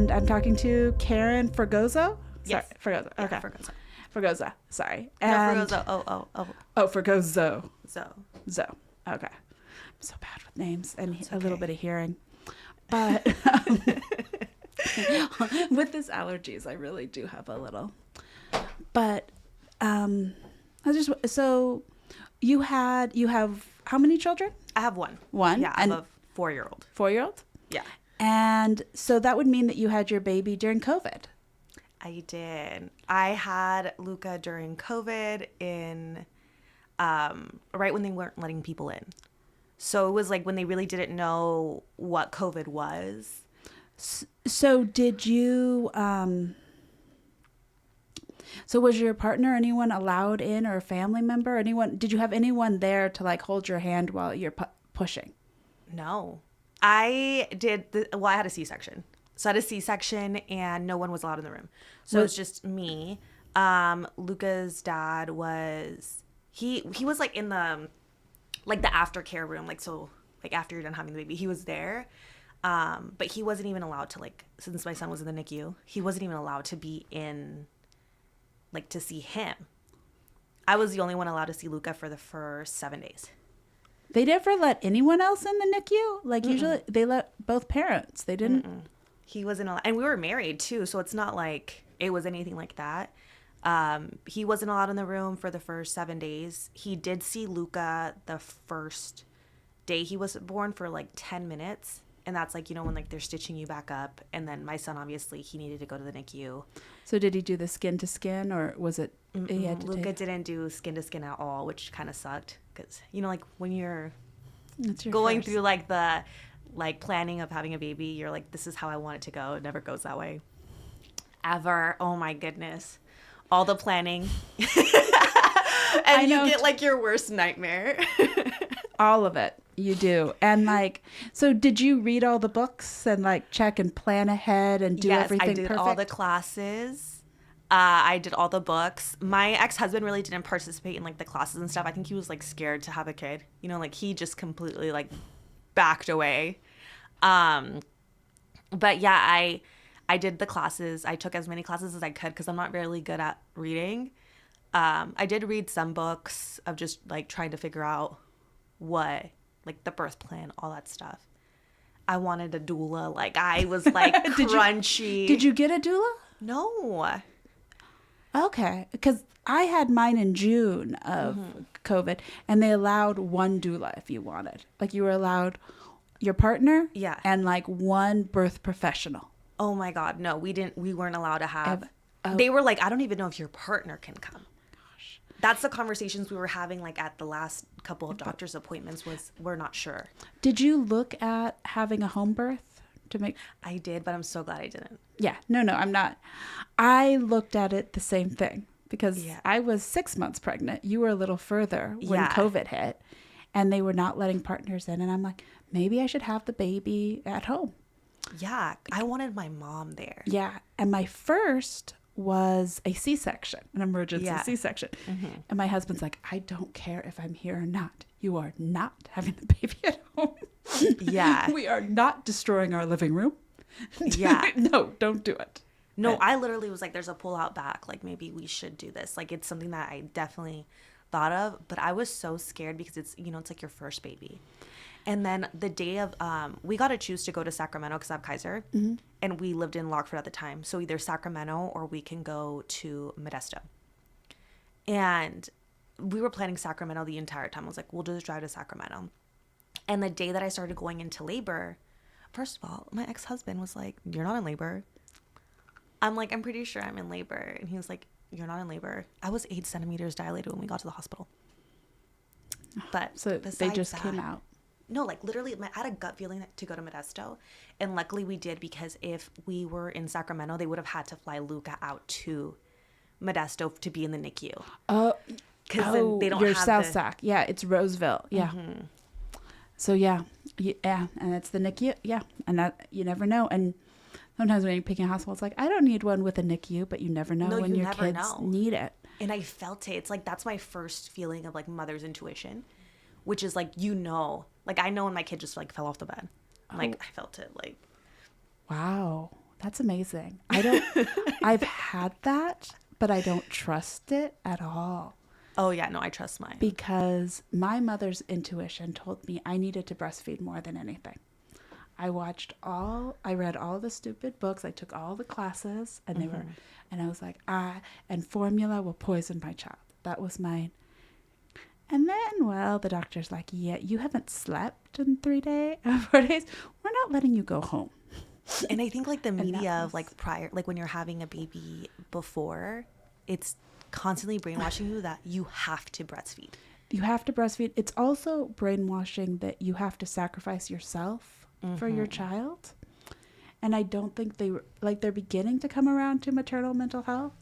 And I'm talking to Karen Fregoso. Yes. Sorry, Fregoso. Yeah, Okay. Fregoso. Sorry. No, And Fregoso. Oh. Oh, Fregoso. So. Okay. I'm so bad with names and That's a little okay. bit of hearing. But with this allergies, I really do have a little. But so you have how many children? I have one. One? Yeah, I And- have a 4-year-old. 4-year-old? Yeah. And so that would mean that you had your baby during COVID. I did. I had Luca during COVID in right when they weren't letting people in. So it was like when they really didn't know what COVID was. So did you so was your partner, anyone allowed in, or a family member? Did you have anyone there to like hold your hand while you're pushing? No. I had a C-section. So I had a C-section and no one was allowed in the room. So it was just me. Luca's dad was, he was like in the aftercare room. Like, so like after you're done having the baby, he was there. But he wasn't even allowed to, like, since my son was in the NICU, he wasn't even allowed to be in, like, to see him. I was the only one allowed to see Luca for the first 7 days. They never let anyone else in the NICU? Like, usually they let both parents. They didn't? He wasn't allowed. And we were married, too, so it's not like it was anything like that. He wasn't allowed in the room for the first 7 days. He did see Luca the first day he was born for, like, 10 minutes. And that's, like, you know, when, like, they're stitching you back up. And then my son, obviously, he needed to go to the NICU. So did he do the skin to skin, or was it? Luca didn't do skin to skin at all, which kind of sucked. Because, you know, like, when you're That's your going first. through, like, the, like, planning of having a baby, you're like, this is how I want it to go. It never goes that way. Ever. Oh, my goodness. All the planning. And you get, like, your worst nightmare. All of it. You do. And like, so did you read all the books and like check and plan ahead and do everything I did perfect? all the classes. I did all the books. My ex-husband really didn't participate in like the classes and stuff. I think he was like scared to have a kid. You know, like he just completely like backed away. But yeah, I did the classes. I took as many classes as I could because I'm not really good at reading. I did read some books of just like trying to figure out what, like the birth plan, all that stuff. I wanted a doula. Like I was like crunchy. Did you get a doula? No. Okay. Because I had mine in June of COVID, and they allowed one doula if you wanted. Like you were allowed your partner and like one birth professional. Oh my God. No, we weren't allowed to have. They were like, I don't even know if your partner can come. That's the conversations we were having like at the last couple of doctor's appointments we're not sure. Did you look at having a home birth to make? I did, but I'm so glad I didn't. Yeah. No, I'm not. I looked at it the same thing because I was 6 months pregnant. You were a little further when COVID hit and they were not letting partners in. And I'm like, maybe I should have the baby at home. Yeah. I wanted my mom there. Yeah. And my first was a C-section, an emergency C-section. And my husband's like, I don't care if I'm here or not. You are not having the baby at home. Yeah. We are not destroying our living room. Yeah. No, don't do it. No, I literally was like, there's a pull out back. Like maybe we should do this. Like it's something that I definitely thought of, but I was so scared because it's, you know, it's like your first baby. And then the day of, we got to choose to go to Sacramento because I have Kaiser, and we lived in Lockford at the time. So either Sacramento or we can go to Modesto. And we were planning Sacramento the entire time. I was like, we'll just drive to Sacramento. And the day that I started going into labor, first of all, my ex-husband was like, you're not in labor. I'm like, I'm pretty sure I'm in labor. And he was like, you're not in labor. I was 8 centimeters dilated when we got to the hospital. But so they just came out. No, like literally, I had a gut feeling to go to Modesto. And luckily we did because if we were in Sacramento, they would have had to fly Luca out to Modesto to be in the NICU. Because they don't you're have South Sac. Yeah, it's Roseville. Yeah. So yeah, and it's the NICU. Yeah, and that you never know. And sometimes when you're picking a hospital, it's like I don't need one with a NICU, but you never know when your kids need it. And I felt it. It's like that's my first feeling of like mother's intuition, which is like like I know when my kid just like fell off the bed. Like I felt it. Like wow, That's amazing. I've had that, but I don't trust it at all. Oh, yeah. No, I trust mine. Because my mother's intuition told me I needed to breastfeed more than anything. I read all the stupid books. I took all the classes and and I was like, and formula will poison my child. That was mine. And then, well, the doctor's like, yeah, you haven't slept in 4 days. We're not letting you go home. And I think like the media of like prior, like when you're having a baby before, it's constantly brainwashing you that you have to breastfeed. You have to breastfeed. It's also brainwashing that you have to sacrifice yourself for your child. And I don't think they're beginning to come around to maternal mental health.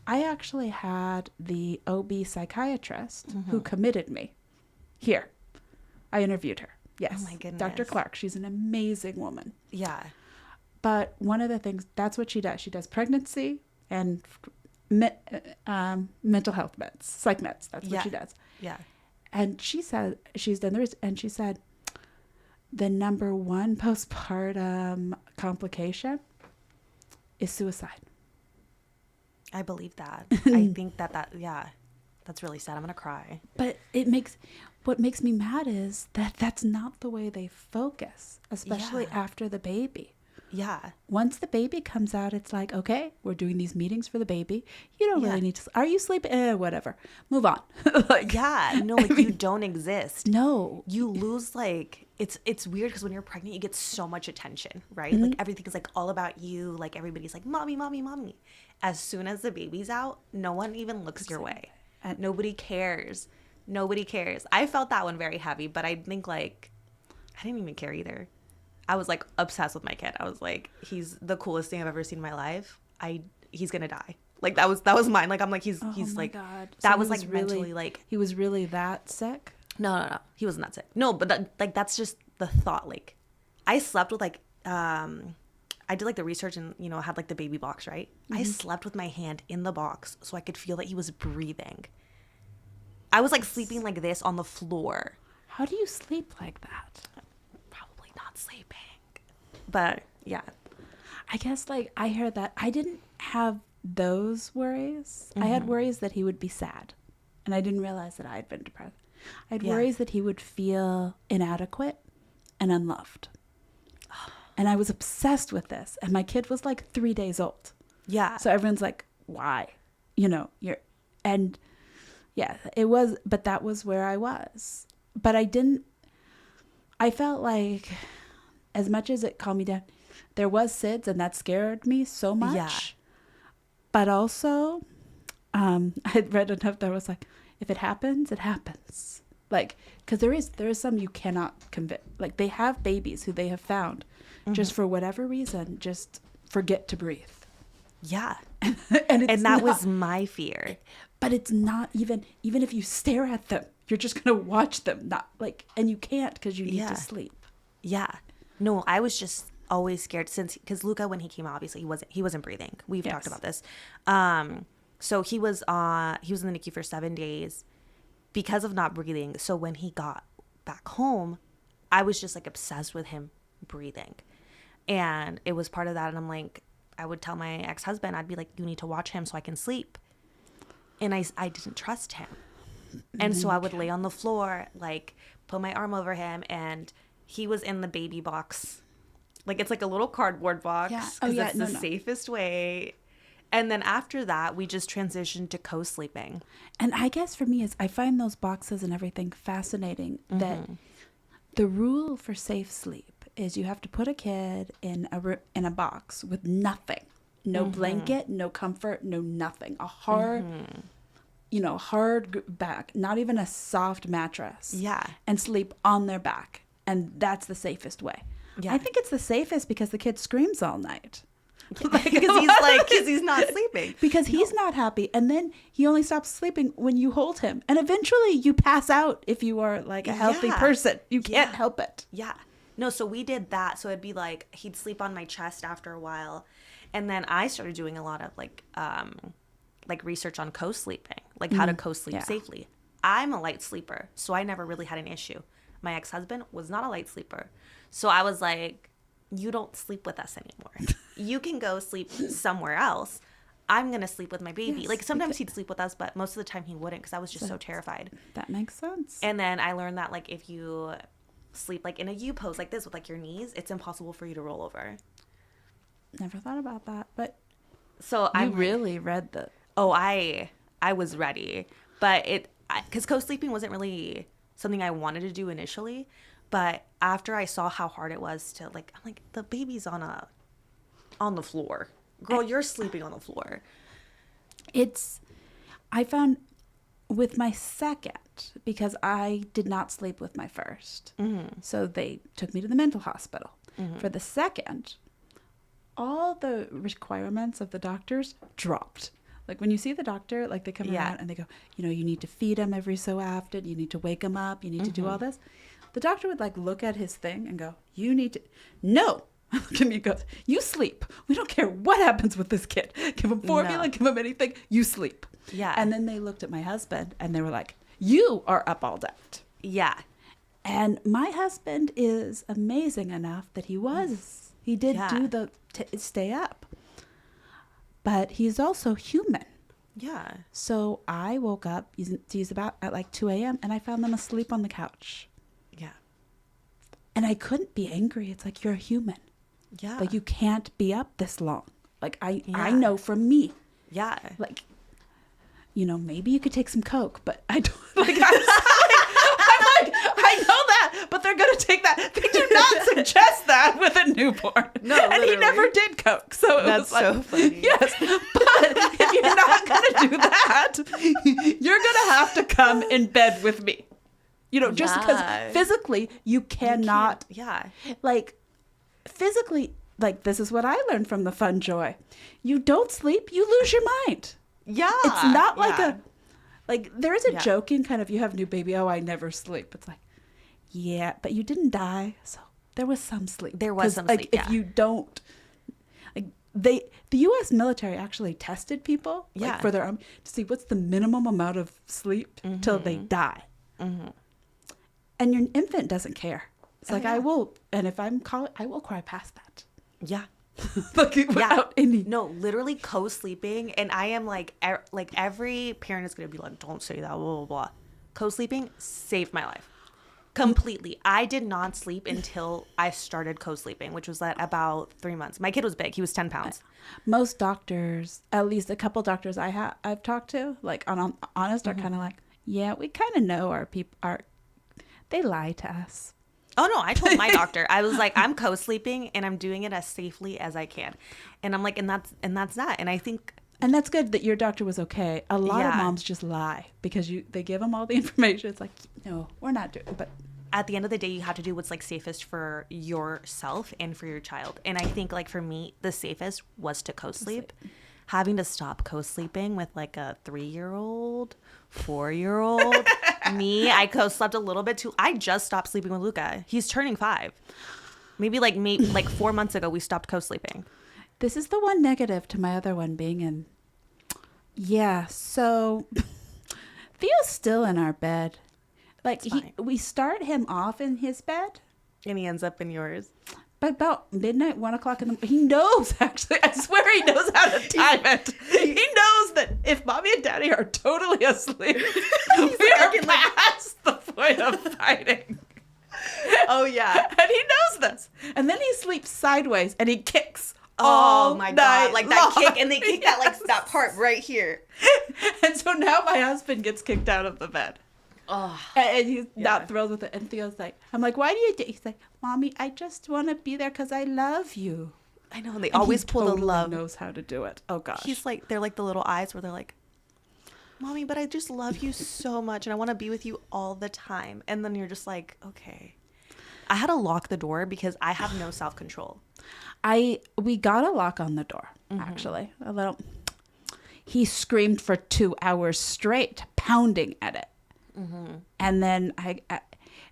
I actually had the OB psychiatrist who committed me here. I interviewed her. Yes. Oh my goodness. Dr. Clark. She's an amazing woman. Yeah. But one of the things, that's what she does. She does pregnancy and mental health meds, psych meds. That's what she does. Yeah. And she said, she's done the, and she said, the number one postpartum complication is suicide. I believe that. I think that's really sad. I'm going to cry. But what makes me mad is that that's not the way they focus, especially after the baby. Yeah. Once the baby comes out, it's like, okay, we're doing these meetings for the baby. You don't really need to. Are you sleeping? Whatever. Move on. Like, yeah. No, like you don't exist. No. You lose like, it's weird because when you're pregnant, you get so much attention, right? Like everything is like all about you. Like everybody's like, mommy, mommy, mommy. As soon as the baby's out, no one even looks your way. Nobody cares. Nobody cares. I felt that one very heavy, but I think like, I didn't even care either. I was like obsessed with my kid. I was like, he's the coolest thing I've ever seen in my life. He's gonna die. Like that was mine. Like I'm like he's like God. That was like really, mentally like he was really that sick. No, he wasn't that sick. No, but that's just the thought. Like I slept with like I did like the research and had like the baby box, right? I slept with my hand in the box so I could feel that he was breathing. I was like sleeping like this on the floor. How do you sleep like that? Probably not sleeping. But yeah. I guess like I heard that I didn't have those worries. I had worries that he would be sad. And I didn't realize that I had been depressed. I had worries that he would feel inadequate and unloved. And I was obsessed with this. And my kid was like 3 days old. Yeah. So everyone's like, why? But that was where I was. But I felt like as much as it calmed me down, there was SIDS and that scared me so much. Yeah. But also, I had read enough that was like, if it happens, it happens. Like, because there is some you cannot convince. Like, they have babies who they have found just for whatever reason, just forget to breathe. Yeah. and that was my fear. But it's not even if you stare at them, you're just going to watch them. Not like, and you can't because you need to sleep. Yeah. No, I was just always scared because Luca, when he came out, obviously he wasn't breathing. We've talked about this. So he was in the NICU for 7 days because of not breathing. So when he got back home, I was just like obsessed with him breathing. And it was part of that. And I'm like, I would tell my ex-husband, I'd be like, you need to watch him so I can sleep. And I didn't trust him. And so I would lay on the floor, like put my arm over him, and he was in the baby box. Like it's like a little cardboard box. Yeah. Oh, yeah. That's the safest way. And then after that, we just transitioned to co-sleeping. And I guess for me is I find those boxes and everything fascinating that the rule for safe sleep is you have to put a kid in a box with nothing. No blanket, no comfort, no nothing. A hard, hard back, not even a soft mattress. Yeah. And sleep on their back. And that's the safest way. Yeah. I think it's the safest because the kid screams all night. Because he's not sleeping. Because he's not happy. And then he only stops sleeping when you hold him. And eventually you pass out if you are like a healthy person. You can't help it. Yeah. No, so we did that. So it'd be like he'd sleep on my chest after a while. And then I started doing a lot of like research on co-sleeping, like how to co-sleep safely. I'm a light sleeper, so I never really had an issue. My ex-husband was not a light sleeper. So I was like, you don't sleep with us anymore. you can go sleep somewhere else. I'm going to sleep with my baby. Yes, like sometimes he'd sleep with us, but most of the time he wouldn't because I was just so terrified. That makes sense. And then I learned that like if you sleep like in a U pose like this with like your knees, it's impossible for you to roll over. Never thought about that, but so I really read the. Oh, I was ready, but because co-sleeping wasn't really something I wanted to do initially, but after I saw how hard it was to like, I'm like, the baby's on the floor, girl, you're sleeping on the floor. I found with my second, because I did not sleep with my first, so they took me to the mental hospital. For the second, all the requirements of the doctors dropped. Like when you see the doctor, like they come around and they go, you know, you need to feed him every so often. You need to wake him up. You need to do all this. The doctor would like look at his thing and go, you need to, no. Look at me and goes, you sleep. We don't care what happens with this kid. Give him formula, give him anything. You sleep. Yeah. And then they looked at my husband and they were like, you are up all night. Yeah. And my husband is amazing enough that he did do the stay up. But he's also human. Yeah. So I woke up, he's about at like 2 a.m. and I found them asleep on the couch. Yeah. And I couldn't be angry. It's like, you're a human. Yeah. Like you can't be up this long. Like I know from me. Yeah. Like, you know, maybe you could take some Coke, but I don't like, I'm like, I know that, but they're going to take that. They do not suggest that with a newborn. No, and literally. he never did Coke. So it That's was like, so funny. Yes. But if you're not going to do that, you're going to have to come in bed with me. You know, just because physically you cannot. Like, physically, like, this is what I learned from the Fun Joy. You don't sleep, you lose your mind. Yeah. It's not like there is a joking kind of, you have a new baby, oh, I never sleep. It's like, yeah, but you didn't die, so there was some sleep. There was some like, sleep, if you don't, like, the U.S. military actually tested people like, for their army to see what's the minimum amount of sleep till they die. And your infant doesn't care. It's like, I will, and if I'm calling, I will cry past that. Yeah. Like without any. No, literally co-sleeping. And I am like every parent is going to be like, don't say that, blah, blah, blah. Co-sleeping saved my life. Completely. I did not sleep until I started co-sleeping, which was at about 3 months. My kid was big. He was 10 pounds. Most doctors, at least a couple doctors I've talked to, like honest, are kind of like, yeah, we kind of know our people they lie to us. Oh, no, I told my doctor, I was like, I'm co-sleeping and I'm doing it as safely as I can. And I'm like, and that's that. And I think. And that's good that your doctor was okay. A lot of moms just lie because they give them all the information. It's like, no, we're not doing it. But at the end of the day, you have to do what's like safest for yourself and for your child. And I think like for me, the safest was to co-sleep. Having to stop co-sleeping with like a 3-year-old, 4-year-old. Me, I co-slept a little bit too. I just stopped sleeping with Luca. He's turning 5. Maybe 4 months ago, we stopped co-sleeping. This is the one negative to my other one being in. Yeah, so Theo's still in our bed. Like we start him off in his bed. And he ends up in yours. But about midnight, 1 o'clock in the he knows, actually. I swear he knows how to time it. He knows that if mommy and daddy are totally asleep, we are past the point of fighting. Oh, yeah. And he knows this. And then he sleeps sideways and he kicks. Oh my God. Like that long. kick. And they kick that like that part right here. And so now my husband gets kicked out of the bed. Oh, and he's not thrilled with it. And Theo's like, I'm like, why do you do? He's like, Mommy, I just want to be there because I love you. I know. And they always pull the love. Knows how to do it. Oh gosh. He's like, they're like the little eyes where they're like, Mommy, but I just love you so much and I want to be with you all the time. And then you're just like, okay. I had to lock the door because I have no self-control. We got a lock on the door, actually. A little. He screamed for 2 hours straight, pounding at it. And then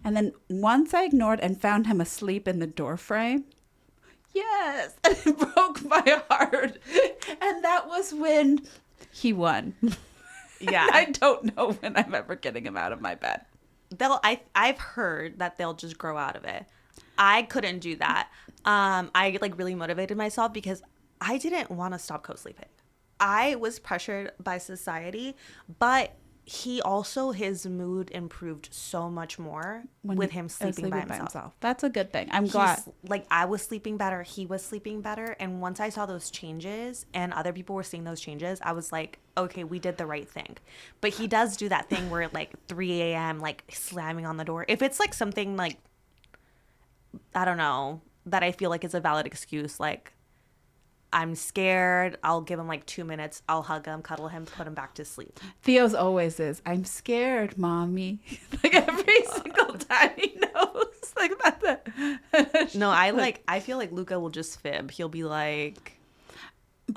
and then once I ignored and found him asleep in the door frame, yes, and it broke my heart. And that was when he won. Yeah. I don't know when I'm ever getting him out of my bed. I've heard that they'll just grow out of it. I couldn't do that. I like really motivated myself because I didn't want to stop co-sleeping. I was pressured by society, but he also, his mood improved so much more with him sleeping by himself. That's a good thing. I'm glad. Like, I was sleeping better. He was sleeping better. And once I saw those changes and other people were seeing those changes, I was like, okay, we did the right thing. But he does do that thing where like 3 a.m., like slamming on the door. If it's like something like, I don't know, that I feel like is a valid excuse, like, I'm scared, I'll give him like 2 minutes, I'll hug him, cuddle him, put him back to sleep. Theo's always is, I'm scared, mommy. Like every single time he knows. Like that's it. No, I feel like Luca will just fib. He'll be like,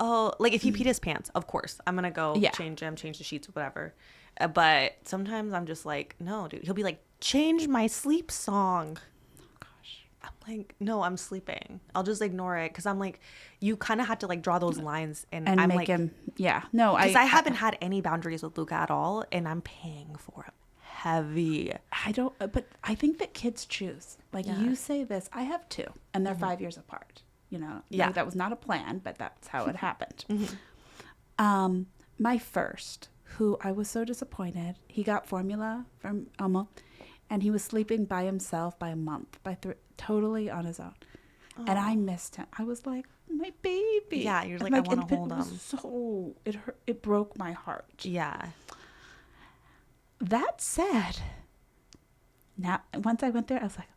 oh, like if he peed his pants, of course, I'm going to go change him, change the sheets, whatever. But sometimes I'm just like, no, dude. He'll be like, change my sleep song. I'm like, no, I'm sleeping. I'll just ignore it because I'm like, you kind of have to like draw those lines and I'm make like, him, yeah, no, because I haven't had any boundaries with Luca at all, and I'm paying for him heavy. I don't, but I think that kids choose. Like you say this, I have two, and they're 5 years apart. You know, like, that was not a plan, but that's how it happened. My first, who I was so disappointed, he got formula from Elmo. And he was sleeping by himself by a month, totally on his own. Oh. And I missed him. I was like, my baby. Yeah, you're like I want to hold him. So it hurt, it broke my heart. Yeah. That said, now once I went there, I was like,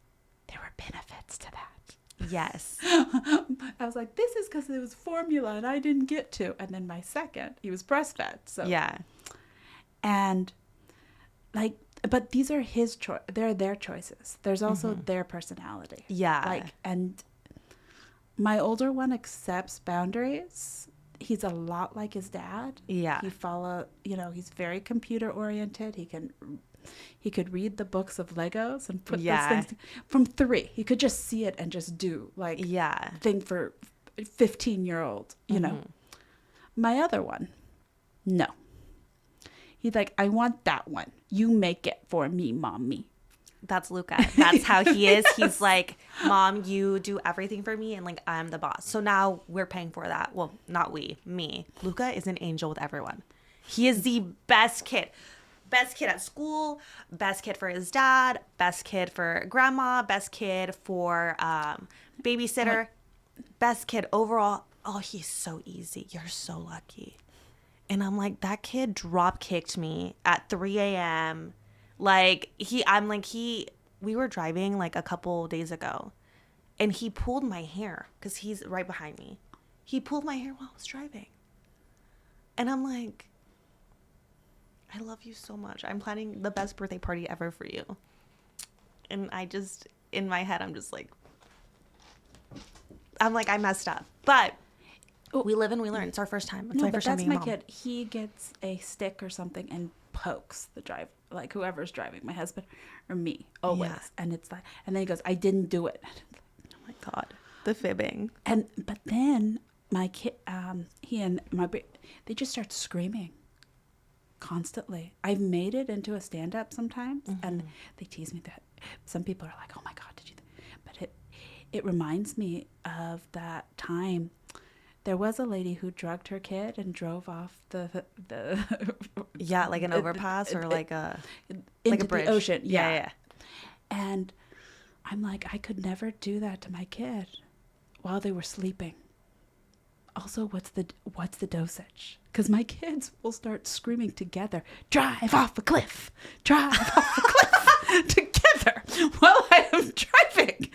there were benefits to that. Yes. I was like, this is because it was formula and I didn't get to. And then my second, he was breastfed. So yeah. And like, but these are his choice. They're their choices. There's also their personality. Yeah. Like, and my older one accepts boundaries. He's a lot like his dad. Yeah. He's very computer oriented. He could read the books of Legos and put those things from 3. He could just see it and just do like thing for 15-year-old, you know. My other one, no. He's like, I want that one. You make it for me, mommy. That's Luca. That's how he is. He's like, Mom, you do everything for me, and like I'm the boss. So now we're paying for that. Well, not we, me. Luca is an angel with everyone. He is the best kid. Best kid at school, best kid for his dad, best kid for grandma, best kid for babysitter, best kid overall. Oh, he's so easy. You're so lucky. And I'm like, that kid drop kicked me at 3 a.m. Like we were driving like a couple days ago and he pulled my hair because he's right behind me. He pulled my hair while I was driving. And I'm like, I love you so much. I'm planning the best birthday party ever for you. And in my head, I'm like, I messed up. But we live and we learn. It's our first time. It's my first time being a mom. Kid. He gets a stick or something and pokes the driver, like whoever's driving, my husband or me, always. Yeah. And it's like, and then he goes, I didn't do it. Oh my God, the fibbing. But then my kid, he and they just start screaming constantly. I've made it into a stand-up sometimes, and they tease me that some people are like, oh my God, did you? But it reminds me of that time. There was a lady who drugged her kid and drove off the like an overpass or like a bridge. The ocean. Yeah. And I'm like, I could never do that to my kid while they were sleeping. Also, what's the dosage? Because my kids will start screaming together, drive off a cliff, together while I am driving.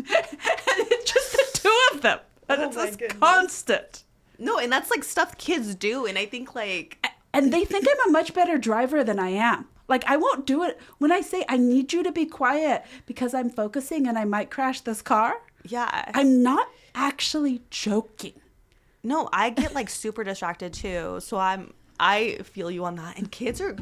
And it's just the two of them. And it's just constant. No, and that's like stuff kids do. And I think like... And they think I'm a much better driver than I am. Like, I won't do it. When I say, I need you to be quiet because I'm focusing and I might crash this car. Yeah. I'm not actually joking. No, I get like super distracted too. So I feel you on that. And kids are...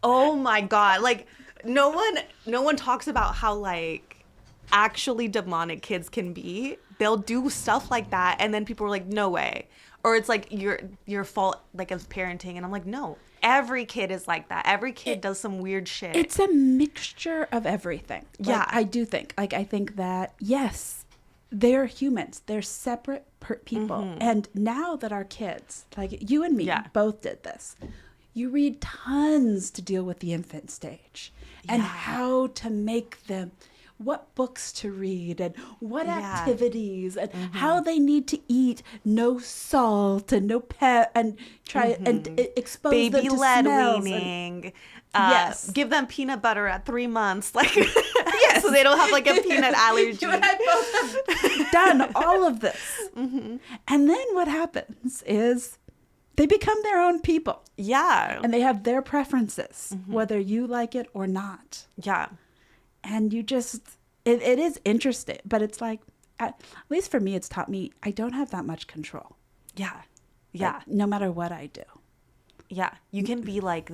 Oh my God. Like, no one talks about how like actually demonic kids can be. They'll do stuff like that and then people are like, no way. Or it's like your fault like of parenting. And I'm like, no, every kid is like that. Every kid does some weird shit. It's a mixture of everything. Like, yeah. I do think. Like, I think that, yes, they're humans. They're separate people. And now that our kids, like you and me, both did this, you read tons to deal with the infant stage and how to make them, what books to read and what activities and how they need to eat, no salt and no and try and expose baby them to led smells weaning. Yes. Give them peanut butter at 3 months, like so they don't have like a peanut allergy. You and I both have done all of this. And then what happens is they become their own people. Yeah. And they have their preferences, whether you like it or not. Yeah. And you just, it is interesting, but it's like, at least for me, it's taught me I don't have that much control. Yeah. Yeah. Like, no matter what I do. Yeah. You can be like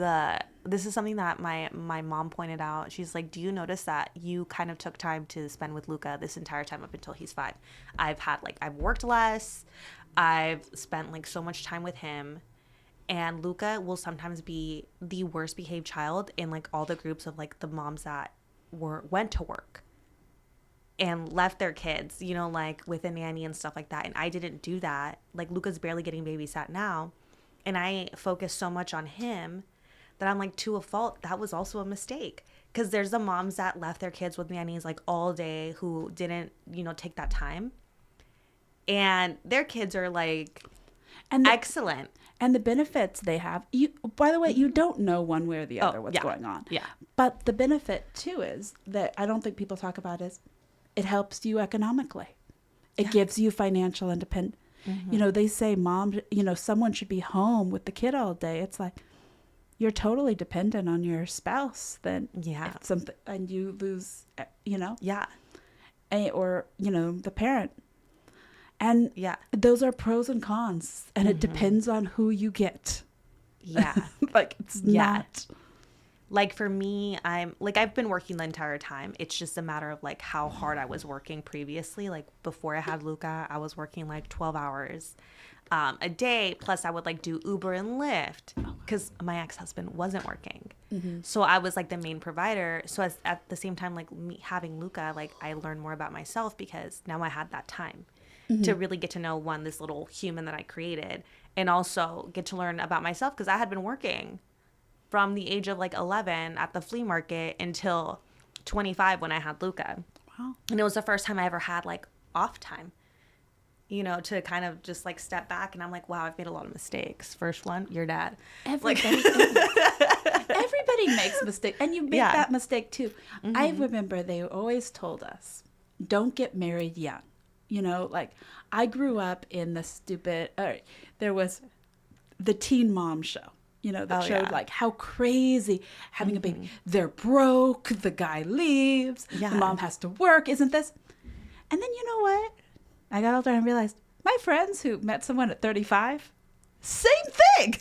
this is something that my mom pointed out. She's like, do you notice that you kind of took time to spend with Luca this entire time up until he's 5? I've worked less. I've spent like so much time with him. And Luca will sometimes be the worst behaved child in like all the groups of like the moms that went to work and left their kids, you know, like with a nanny and stuff like that. And I didn't do that. Like Luca's barely getting babysat now. And I focus so much on him that I'm like, to a fault, that was also a mistake. Because there's the moms that left their kids with nannies like all day who didn't, you know, take that time. And their kids are like excellent. And the benefits they have, by the way, you don't know one way or the other what's going on. Yeah. But the benefit too is that I don't think people talk about is it helps you economically. It gives you financial independence. You know, they say mom, you know, someone should be home with the kid all day. It's like you're totally dependent on your spouse then. Yeah. Something and you lose, you know. Yeah. Or, you know, the parent. And those are pros and cons, and it depends on who you get. Yeah. Like, it's not. Like, for me, I've been working the entire time. It's just a matter of, like, how hard I was working previously. Like, before I had Luca, I was working, like, 12 hours a day. Plus, I would, like, do Uber and Lyft because my ex-husband wasn't working. So I was, like, the main provider. So at the same time, like, me having Luca, like, I learned more about myself because now I had that time. To really get to know this little human that I created, and also get to learn about myself because I had been working from the age of like 11 at the flea market until 25 when I had Luca. Wow. And it was the first time I ever had like off time, you know, to kind of just like step back. And I'm like, wow, I've made a lot of mistakes. First one, your dad. Everybody makes mistakes, and you make that mistake too. I remember they always told us, don't get married young. You know, like I grew up in the there was the Teen Mom show, you know, that showed like how crazy having a baby. They're broke. The guy leaves. The mom has to work. Isn't this? And then you know what? I got older and realized my friends who met someone at 35, same thing.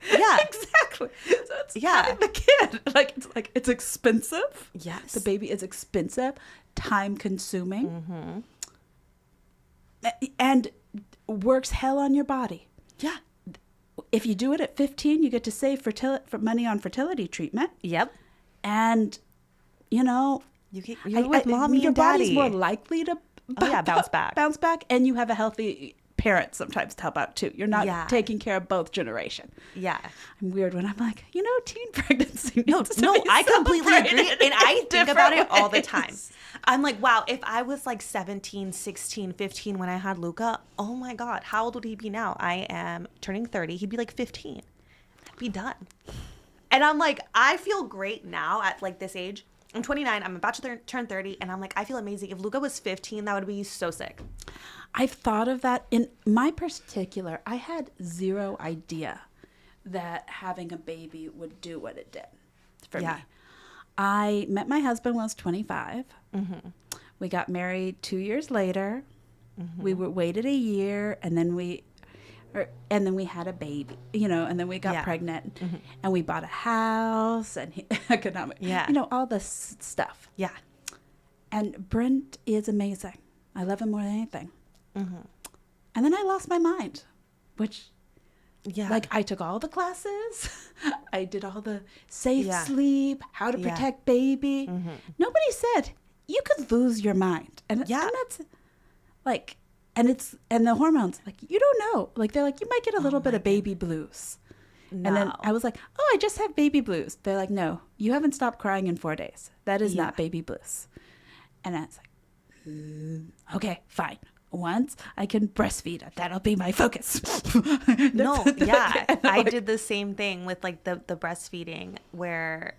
Yeah, exactly. So it's having the kid. Like it's expensive. Yes. The baby is expensive, time consuming. And works hell on your body. Yeah. If you do it at 15, you get to save for money on fertility treatment. Yep. And, you know, you're with mommy your and daddy. body's more likely to bounce back. And you have a healthy parent sometimes to help out too. You're not taking care of both generation. Yeah. I'm weird when I'm like, you know, teen pregnancy. No, I completely agree. And I think about it all the time. I'm like, wow, if I was like 17, 16, 15 when I had Luca, oh my God, how old would he be now? I am turning 30. He'd be like 15. I'd be done. And I'm like, I feel great now at like this age. I'm 29. I'm about to turn 30. And I'm like, I feel amazing. If Luca was 15, that would be so sick. I've thought of that. In my particular, I had zero idea that having a baby would do what it did for me. I met my husband when I was 25. We got married 2 years later. We waited a year, and then we had a baby, you know, and then we got pregnant, and we bought a house and you know, all this stuff. Yeah. And Brent is amazing. I love him more than anything. And then I lost my mind, which, like, I took all the classes. I did all the safe sleep, how to protect baby. Nobody said you could lose your mind. And that's, Like, and the hormones, like, you don't know. Like, they're like, you might get a little bit of baby blues. No. And then I was like, oh, I just have baby blues. They're like, no, you haven't stopped crying in 4 days. That is not baby blues. And I was like, okay, fine. Once I can breastfeed, that'll be my focus. No, yeah. I did the same thing with like the breastfeeding where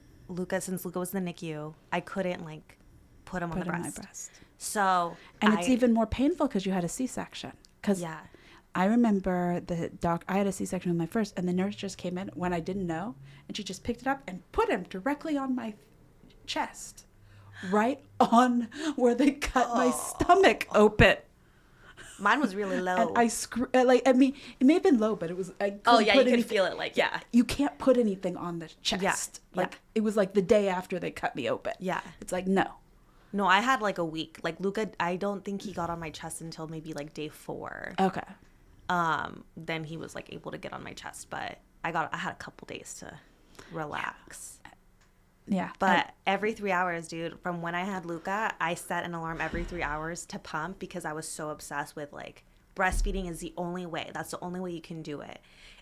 since Luca was in the NICU, I couldn't like put him on the breast. My breast. So it's even more painful because you had a C-section. Because I remember I had a C-section with my first, and the nurse just came in when I didn't know, and she just picked it up and put him directly on my chest, right on where they cut my stomach open. Mine was really low. And I mean, it may have been low, but it was. You could feel it. Like, you can't put anything on the chest. It was like the day after they cut me open. Yeah, it's like no. No, I had like a week. Like Luca, I don't think he got on my chest until maybe like day 4. Okay. Then he was like able to get on my chest, but I had a couple days to relax. Yeah. But every 3 hours, dude, from when I had Luca, I set an alarm every 3 hours to pump because I was so obsessed with like breastfeeding is the only way. That's the only way you can do it.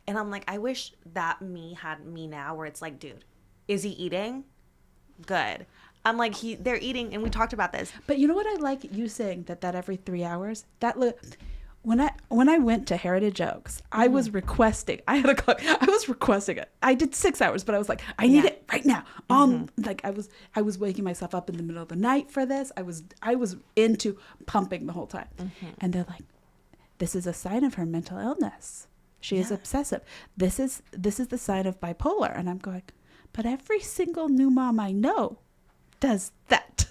And I'm like, I wish that me had me now where it's like, dude, is he eating? Good. I'm like, they're eating, and we talked about this. But you know what I like you saying that every 3 hours? When I went to Heritage Oaks, I was requesting. I was requesting it. I did 6 hours, but I was like, I need it right now. Like I was waking myself up in the middle of the night for this. I was into pumping the whole time, and they're like, this is a sign of her mental illness. She is obsessive. This is the sign of bipolar. And I'm going, but every single new mom I know does that.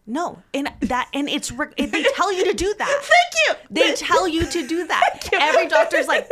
No, and they tell you to do that. Thank you. They tell you to do that. Every doctor's like,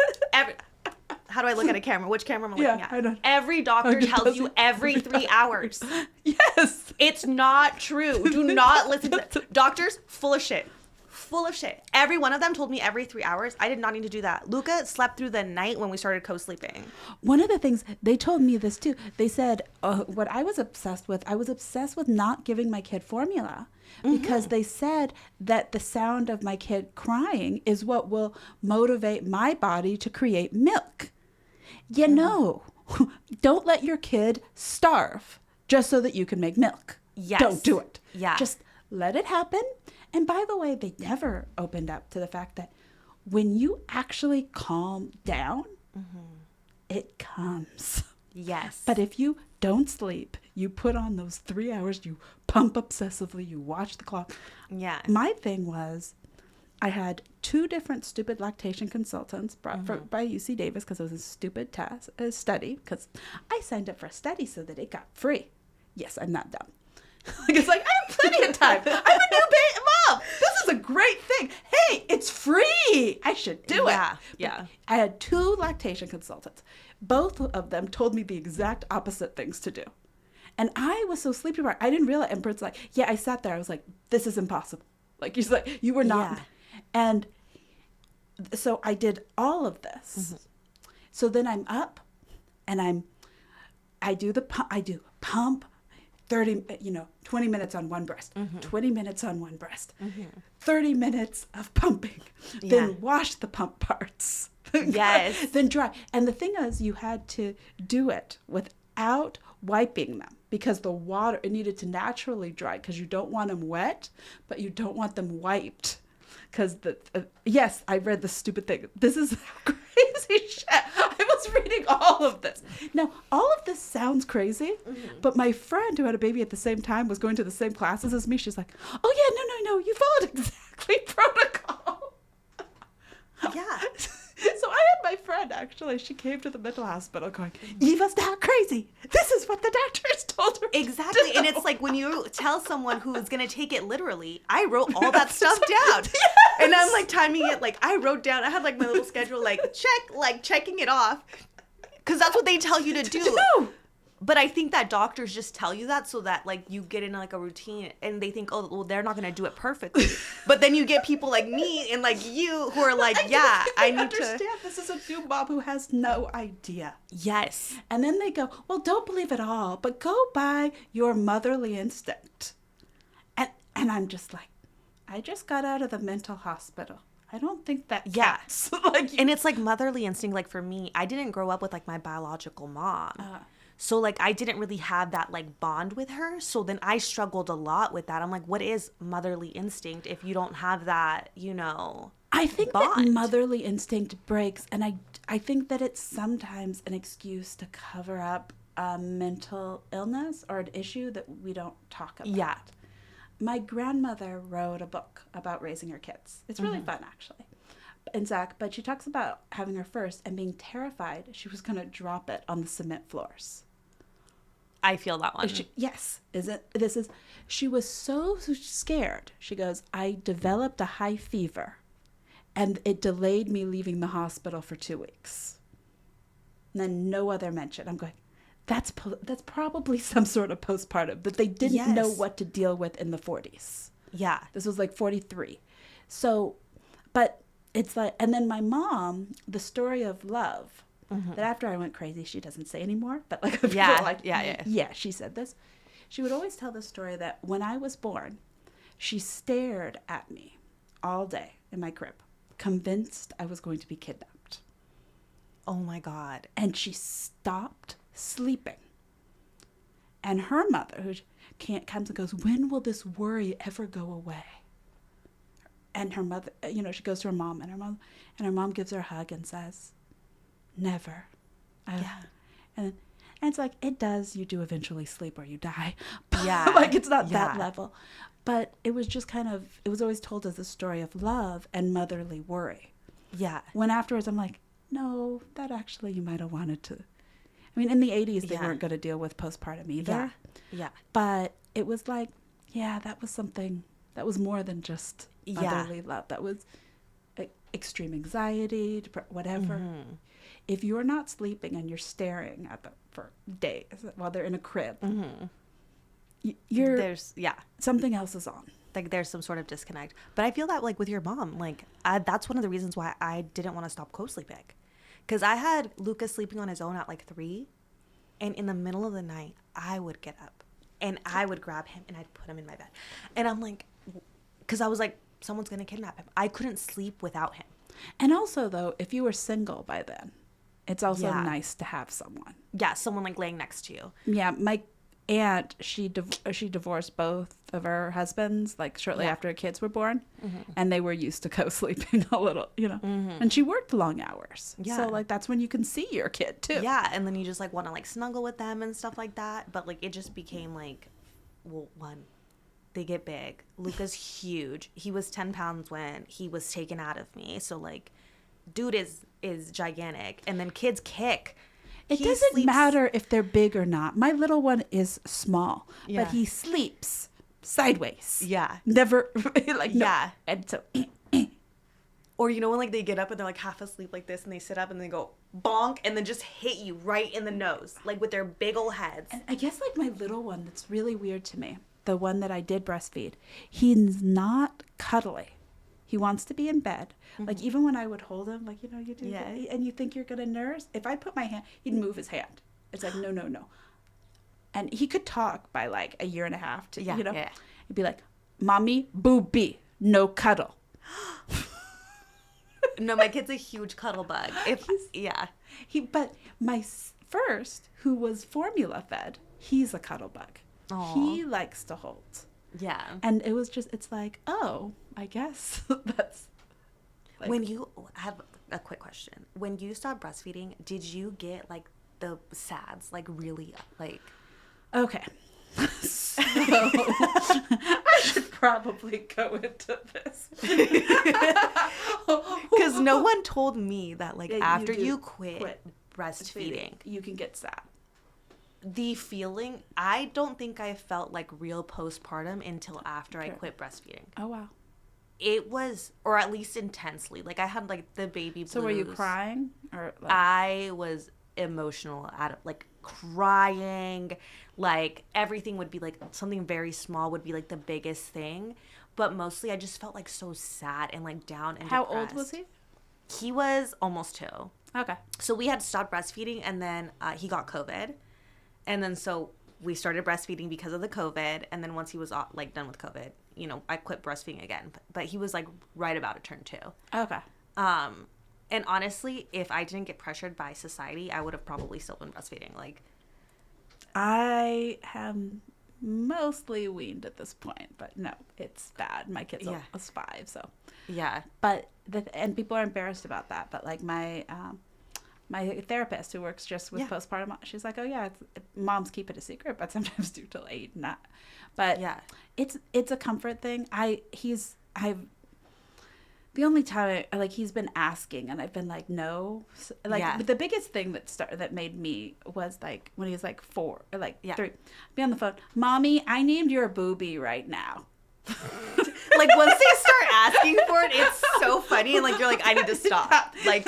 how do I look at a camera? Which camera am I looking at? I don't. Every doctor tells you every 3 hours. Yes. It's not true. Do not listen to that. Doctors, full of shit. Full of shit. Every one of them told me every 3 hours. I did not need to do that. Luca slept through the night when we started co-sleeping. One of the things, they told me this too. They said, what I was obsessed with not giving my kid formula because they said that the sound of my kid crying is what will motivate my body to create milk. You know, don't let your kid starve just so that you can make milk. Yes. Don't do it. Yeah. Just let it happen. And by the way, they never opened up to the fact that when you actually calm down, it comes. Yes. But if you don't sleep, you put on those 3 hours, you pump obsessively, you watch the clock. Yeah. My thing was, I had 2 different stupid lactation consultants brought by UC Davis because it was a stupid study, because I signed up for a study so that it got free. Yes, I'm not dumb. It's like, I have plenty of time. I'm a new mom. This is a great thing. Hey, it's free. I should do it. Yeah. I had 2 lactation consultants. Both of them told me the exact opposite things to do. And I was so sleepy deprived. I didn't realize. And Bert's like, yeah, I sat there. I was like, this is impossible. Like, he's like, you were not. Yeah. And so I did all of this. So then I'm up and I do pump. 20 minutes on one breast, 20 minutes on one breast, 30 minutes of pumping, then wash the pump parts. Yes. Then dry. And the thing is, you had to do it without wiping them because the water, it needed to naturally dry because you don't want them wet, but you don't want them wiped. Because yes, I read the stupid thing. This is crazy shit. I was reading all of this. Now, all of this sounds crazy, but my friend who had a baby at the same time was going to the same classes as me. She's like, oh yeah, no, you followed exactly protocol. Yeah. So I had my friend, actually, she came to the mental hospital going, Eva's not crazy. This is what the doctors told her. Exactly. And it's like when you tell someone who is going to take it literally, I wrote all that stuff down. Yes. And I'm like timing it, like I wrote down, I had like my little schedule, checking it off. Because that's what they tell you to do. But I think that doctors just tell you that so that like you get in like a routine and they think, oh, well, they're not going to do it perfectly. But then you get people like me and like you who are like, I need understand. This is a new mom who has no idea. Yes. And then they go, well, don't believe it all, but go by your motherly instinct. And I'm just like, I just got out of the mental hospital. I don't think that counts. Like, and it's like motherly instinct. Like for me, I didn't grow up with like my biological mom. So like I didn't really have that like bond with her. So then I struggled a lot with that. I'm like, what is motherly instinct if you don't have that, you know, I think bond? that motherly instinct breaks, and I think that it's sometimes an excuse to cover up a mental illness or an issue that we don't talk about. Yeah. My grandmother wrote a book about raising her kids. It's really fun, actually. And Zach, but she talks about having her first and being terrified she was going to drop it on the cement floors. I feel that one. She was so scared. She goes, I developed a high fever and it delayed me leaving the hospital for 2 weeks. And then no other mention. I'm going, that's probably some sort of postpartum that they didn't know what to deal with in the 40s. Yeah. This was like 43. So, but it's like, and then my mom, the story of love, that after I went crazy, she doesn't say anymore. But like, yeah, she said this. She would always tell the story that when I was born, she stared at me all day in my crib, convinced I was going to be kidnapped. Oh my God. And she stopped sleeping. And her mother, who comes and goes, when will this worry ever go away? And her mother, you know, she goes to her mom, and her mom gives her a hug and says, never. And it's like, it does. You do eventually sleep or you die. Yeah. Like, it's not that level. But it was just kind of, it was always told as a story of love and motherly worry. Yeah. When afterwards I'm like, no, that actually you might have wanted to. I mean, in the 80s, they weren't going to deal with postpartum either. Yeah. But it was like, yeah, that was something that was more than just motherly love. That was extreme anxiety, whatever. If you're not sleeping and you're staring at them for days while they're in a crib, there's something else is on. Like there's some sort of disconnect. But I feel that like with your mom, like that's one of the reasons why I didn't want to stop co-sleeping. Because I had Lucas sleeping on his own at like 3. And in the middle of the night, I would get up. And I would grab him and I'd put him in my bed. And I'm like, because I was like, someone's going to kidnap him. I couldn't sleep without him. And also, though, if you were single by then, it's also nice to have someone. Yeah, someone like laying next to you. Yeah, my aunt, she divorced both of her husbands like shortly after her kids were born, and they were used to co-sleeping a little, you know. And she worked long hours, so like that's when you can see your kid too. Yeah, and then you just like want to like snuggle with them and stuff like that. But like it just became like, well, one, they get big. Luca's huge. He was 10 pounds when he was taken out of me, so like, dude is gigantic, and then kids kick. It doesn't matter if they're big or not. My little one is small, but he sleeps sideways. Yeah. Never, like, no. Yeah. And so. Or, you know, when, like, they get up and they're, like, half asleep like this, and they sit up and they go bonk and then just hit you right in the nose, like, with their big old heads. And I guess, like, my little one, that's really weird to me, the one that I did breastfeed, he's not cuddly. He wants to be in bed. Like, even when I would hold him, like, you know, you do that, and you think you're going to nurse. If I put my hand, he'd move his hand. It's like, no. And he could talk by, like, a year and a half to, you know. He'd be like, mommy, booby, no cuddle. No, my kid's a huge cuddle bug. But my first, who was formula fed, he's a cuddle bug. Aww. He likes to hold. Yeah. And it was just, it's like, oh, I guess that's. Like, when you, I have a quick question. When you stopped breastfeeding, did you get like the SADs, like really like? Okay. So I should probably go into this. Because no one told me that like after you quit breastfeeding, you can get SAD. The feeling, I don't think I felt like real postpartum until after I quit breastfeeding. Oh, wow. It was, or at least intensely. Like I had like the baby blues. So were you crying? Or like... I was emotional like crying. Like everything would be like something very small would be like the biggest thing. But mostly I just felt like so sad and like down and How depressed. old was he? He was almost 2. Okay. So we had stopped breastfeeding and then he got COVID. And then so we started breastfeeding because of the COVID. And then once he was like done with COVID, you know, I quit breastfeeding again. But he was like right about to turn 2. Okay. And honestly, if I didn't get pressured by society, I would have probably still been breastfeeding. Like, I have mostly weaned at this point, but no, it's bad. My kid's almost 5, so. Yeah. But, and people are embarrassed about that, but like my therapist who works just with postpartum, she's like, oh yeah, moms keep it a secret, but sometimes do till 8, not. But yeah, it's a comfort thing. The only time he's been asking and I've been like, no, but the biggest thing that made me was like when he was like 4 or like 3, I'd be on the phone, Mommy, I named your boobie right now. Like once they start asking for it, it's so funny, and like you're like, I need to stop. Like,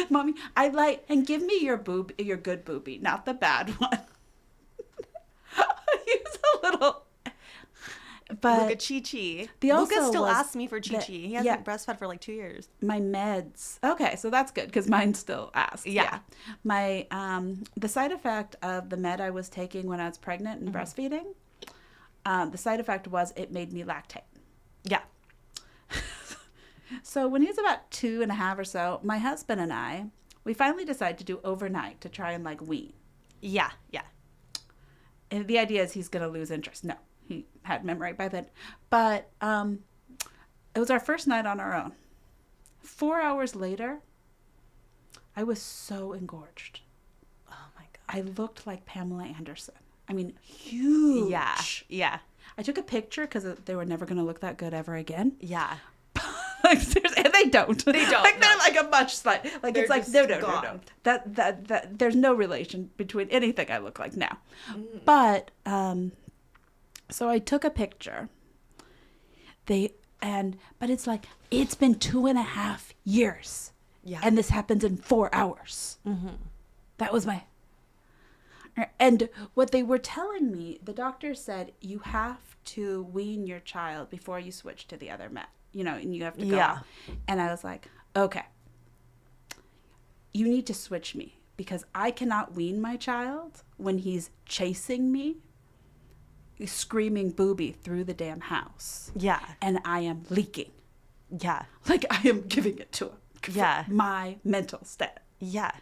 Mommy, and give me your good boobie, not the bad one. He's a little. But look at Chi-Chi. Lucas still asks me for Chi-Chi. He hasn't breastfed for like 2 years. My meds. Okay, so that's good because mine still asks. Yeah. My the side effect of the med I was taking when I was pregnant and breastfeeding, the side effect was it made me lactate. Yeah. So when he was about 2.5 or so, my husband and we finally decided to do overnight to try and like wean. Yeah, yeah. And the idea is he's going to lose interest. No, he had memory by then. But it was our first night on our own. 4 hours later, I was so engorged. Oh my God. I looked like Pamela Anderson. I mean, huge. Yeah, yeah. I took a picture because they were never going to look that good ever again. Yeah. Like seriously, and they don't. They don't. Like they're like a much slight. Like they're it's like no. That there's no relation between anything I look like now. Mm. But so I took a picture. But it's like it's been 2.5 years. Yeah. And this happens in 4 hours. Mm-hmm. That was my. And what they were telling me, the doctor said you have to wean your child before you switch to the other med. You know, and you have to go. Yeah. And I was like, okay, you need to switch me because I cannot wean my child when he's chasing me, screaming booby through the damn house. Yeah. And I am leaking. Yeah. Like I am giving it to him. Yeah. My mental state. Yeah.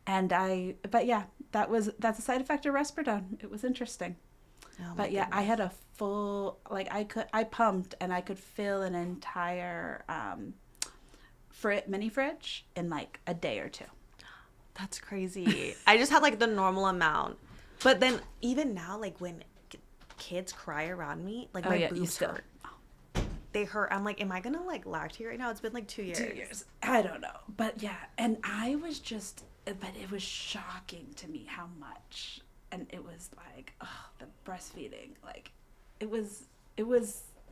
And that's a side effect of Risperidone. It was interesting. Oh but yeah, goodness. I had a full, I pumped and I could fill an entire mini fridge in like a day or 2. That's crazy. I just had like the normal amount. But then even now, like when kids cry around me, like my boobs hurt. They hurt. I'm like, am I going to like lactate right now? It's been like 2 years. 2 years. I don't know. But yeah. And I was but it was shocking to me how much. And it was like, the breastfeeding, like it was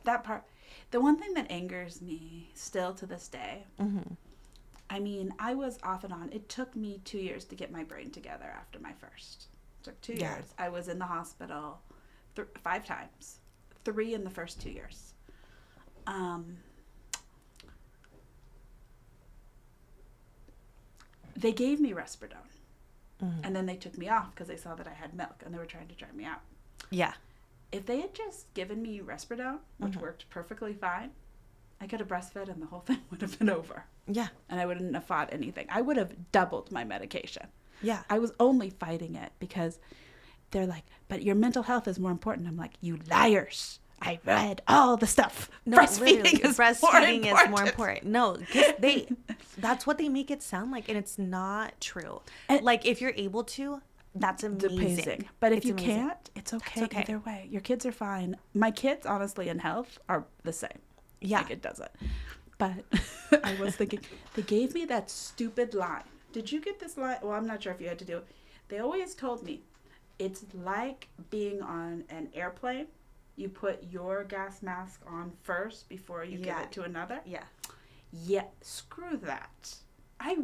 that part. The one thing that angers me still to this day, mm-hmm. I mean, I was off and on. It took me 2 years to get my brain together after my first. It took 2 years. I was in the hospital 5 times, 3 in the first 2 years. They gave me Risperidone. Mm-hmm. And then they took me off because they saw that I had milk and they were trying to dry me out. Yeah. If they had just given me Risperidone, which mm-hmm. worked perfectly fine, I could have breastfed and the whole thing would have been over. Yeah. And I wouldn't have fought anything. I would have doubled my medication. Yeah. I was only fighting it because they're like, but your mental health is more important. I'm like, you liars. I read all the stuff. No, breastfeeding is more important. No, because that's what they make it sound like, and it's not true. And like if you're able to, that's amazing. But if you can't, it's okay either way. Your kids are fine. My kids, honestly, in health, are the same. Yeah, like it doesn't. But I was thinking, they gave me that stupid line. Did you get this line? Well, I'm not sure if you had to do it. They always told me, it's like being on an airplane. You put your gas mask on first before you give it to another. Yeah. Yeah. Screw that. I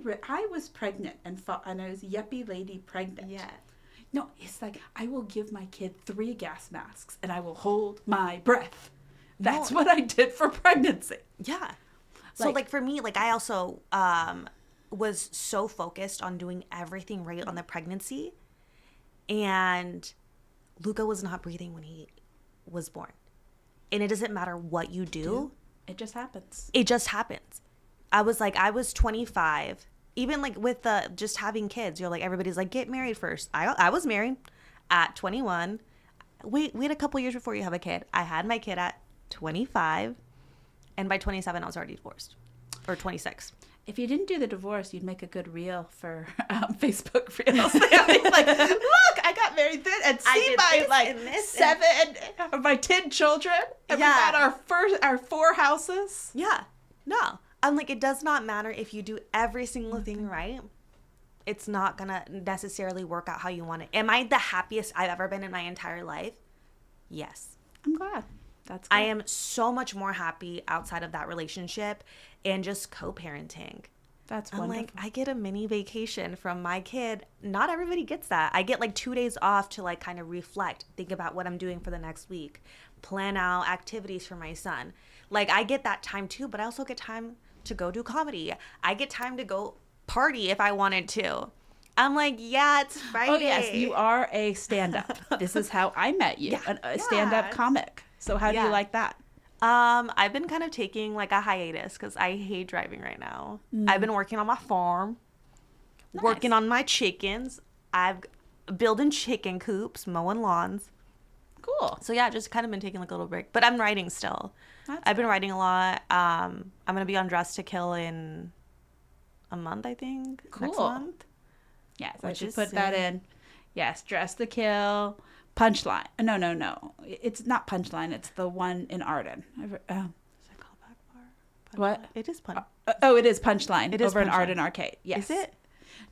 was pregnant and I was yuppie lady pregnant. Yeah. No, it's like I will give my kid 3 gas masks and I will hold my breath. That's what I did for pregnancy. Yeah. So like for me, like I also was so focused on doing everything right on the pregnancy. And Luca was not breathing when he was born. And it doesn't matter what you do. It just happens. It just happens. I was 25. Even like with just having kids, you're like, everybody's like, get married first. I was married at 21. Wait a couple years before you have a kid. I had my kid at 25. And by 27, I was already divorced. Or 26. If you didn't do the divorce, you'd make a good reel for Facebook reels. Like, look, I got married then, and see my seven of my 10 children, and we got our 4 houses. Yeah, no, I'm like, it does not matter if you do every single thing right. It's not gonna necessarily work out how you want it. Am I the happiest I've ever been in my entire life? Yes, I'm glad. That's good. I am so much more happy outside of that relationship and just co-parenting. That's wonderful. I'm like, I get a mini vacation from my kid. Not everybody gets that. I get like 2 days off to like kind of reflect, think about what I'm doing for the next week, plan out activities for my son. Like I get that time too, but I also get time to go do comedy. I get time to go party if I wanted to. I'm like, yeah, it's Friday. Oh, yes, you are a stand-up. This is how I met you, a stand-up comic. So how do you like that? I've been kind of taking like a hiatus because I hate driving right now. I've been working on my farm, working on my chickens. I've building chicken coops, mowing lawns. Cool. So yeah, just kind of been taking like a little break, but I'm writing still. I've been writing a lot. I'm going to be on Dress to Kill in a month, I think. Cool. Next month. Yes, I should put that in. Yes, Dress to Kill. Punchline. No. It's not Punchline. It's the one in Arden. Is it Callback Bar? What? It is Punchline. It is Punchline. It is over in Punchline. Arden Arcade. Yes. Is it?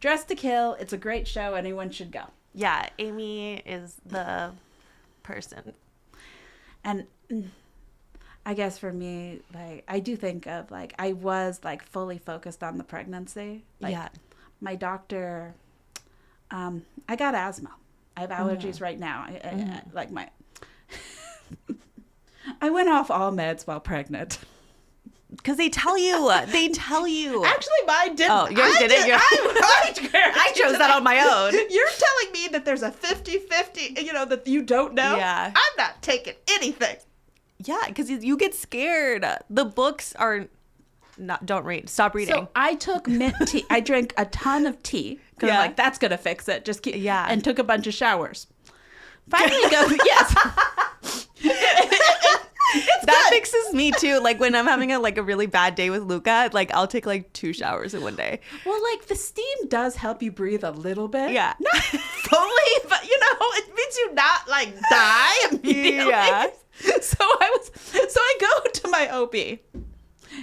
Dress to Kill. It's a great show. Anyone should go. Yeah, Amy is the person. And I guess for me, like, I do think of, like, I was, like, fully focused on the pregnancy. Like, my doctor, I got asthma. I have allergies right now. Like my, I went off all meds while pregnant. Because they tell you. Actually, mine didn't. Oh, yours didn't? I chose that on my own. You're telling me that there's a 50-50, that you don't know? Yeah. I'm not taking anything. Yeah, because you get scared. The books are don't read. Stop reading. So I took mint tea. I drank a ton of tea because I'm like, that's gonna fix it. Just keep. Yeah. And took a bunch of showers. Finally, yes. That fixes me too. Like when I'm having a really bad day with Luca, like I'll take like 2 showers in one day. Well, like the steam does help you breathe a little bit. Yeah. Not fully, but it means you not like die immediately. Yeah. So I go to my OB.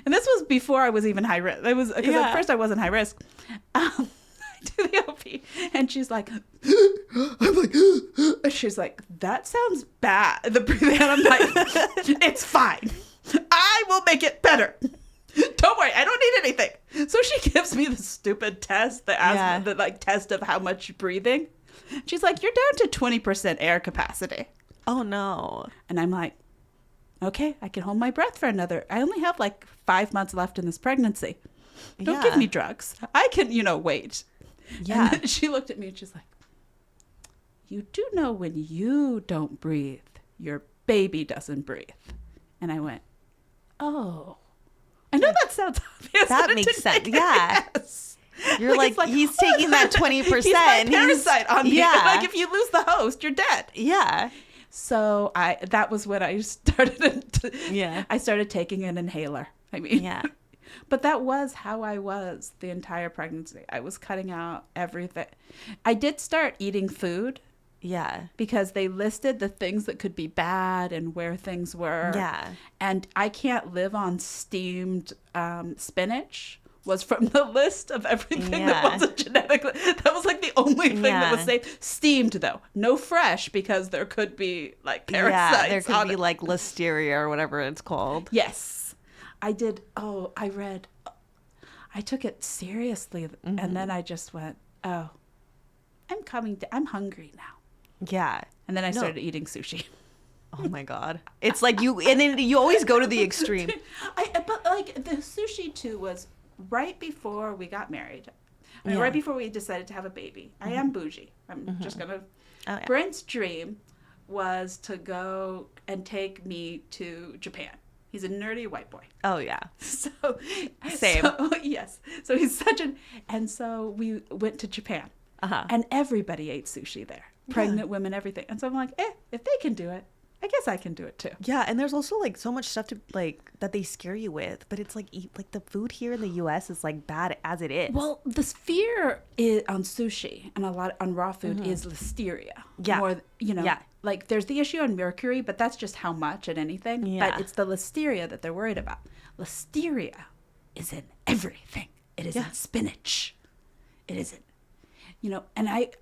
And this was before I was even high risk. It was because at first I wasn't high risk. I do the OP, and she's like, I'm like, she's like, that sounds bad. The breathing, and I'm like, it's fine. I will make it better. Don't worry, I don't need anything. So she gives me the stupid test, the test of how much breathing. She's like, you're down to 20% air capacity. Oh no. And I'm like, okay, I can hold my breath for another. I only have like 5 months left in this pregnancy. Don't give me drugs. I can, wait. Yeah. And she looked at me and she's like, you do know when you don't breathe, your baby doesn't breathe. And I went, oh. I know that sounds obvious. That makes sense. Yeah. Yes. You're like he's taking that 20%. He's my parasite on me. Yeah. Like if you lose the host, you're dead. Yeah. So that was when I started. I started taking an inhaler. Yeah. But that was how I was the entire pregnancy. I was cutting out everything. I did start eating food. Yeah. Because they listed the things that could be bad and where things were. Yeah. And I can't live on steamed spinach. Was from the list of everything that wasn't genetically. That was like the only thing that was safe. Steamed though, no fresh because there could be like parasites. Yeah, there could be like listeria or whatever it's called. Yes, I did. Oh, I took it seriously, and then I just went, oh, I'm hungry now. Yeah, and then I started eating sushi. Oh my God, it's like and then you always go to the extreme. But like the sushi too was. Right before we got married, right before we decided to have a baby. I am bougie. I'm just going to... Brent's dream was to go and take me to Japan. He's a nerdy white boy. Oh, yeah. So, Same. Yes. So he's and so we went to Japan. And everybody ate sushi there. Pregnant women, everything. And so I'm like, if they can do it, I guess I can do it too. Yeah, and there's also like so much stuff to like that they scare you with, but it's like the food here in the U.S. is like bad as it is. Well, the fear on sushi and a lot on raw food is listeria. Yeah, more, like there's the issue on mercury, but that's just how much and anything. Yeah. But it's the listeria that they're worried about. Listeria is in everything. It is in spinach. It is in, and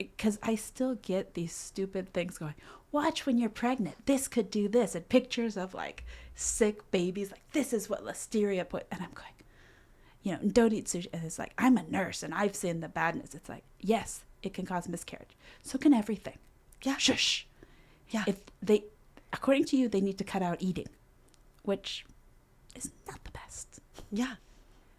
because I still get these stupid things going. Watch when you're pregnant. This could do this. And pictures of like sick babies. Like, this is what listeria put. And I'm going, don't eat sushi. And it's like, I'm a nurse and I've seen the badness. It's like, yes, it can cause miscarriage. So can everything. Yeah. Shush. Yeah. If according to you, they need to cut out eating, which is not the best. Yeah.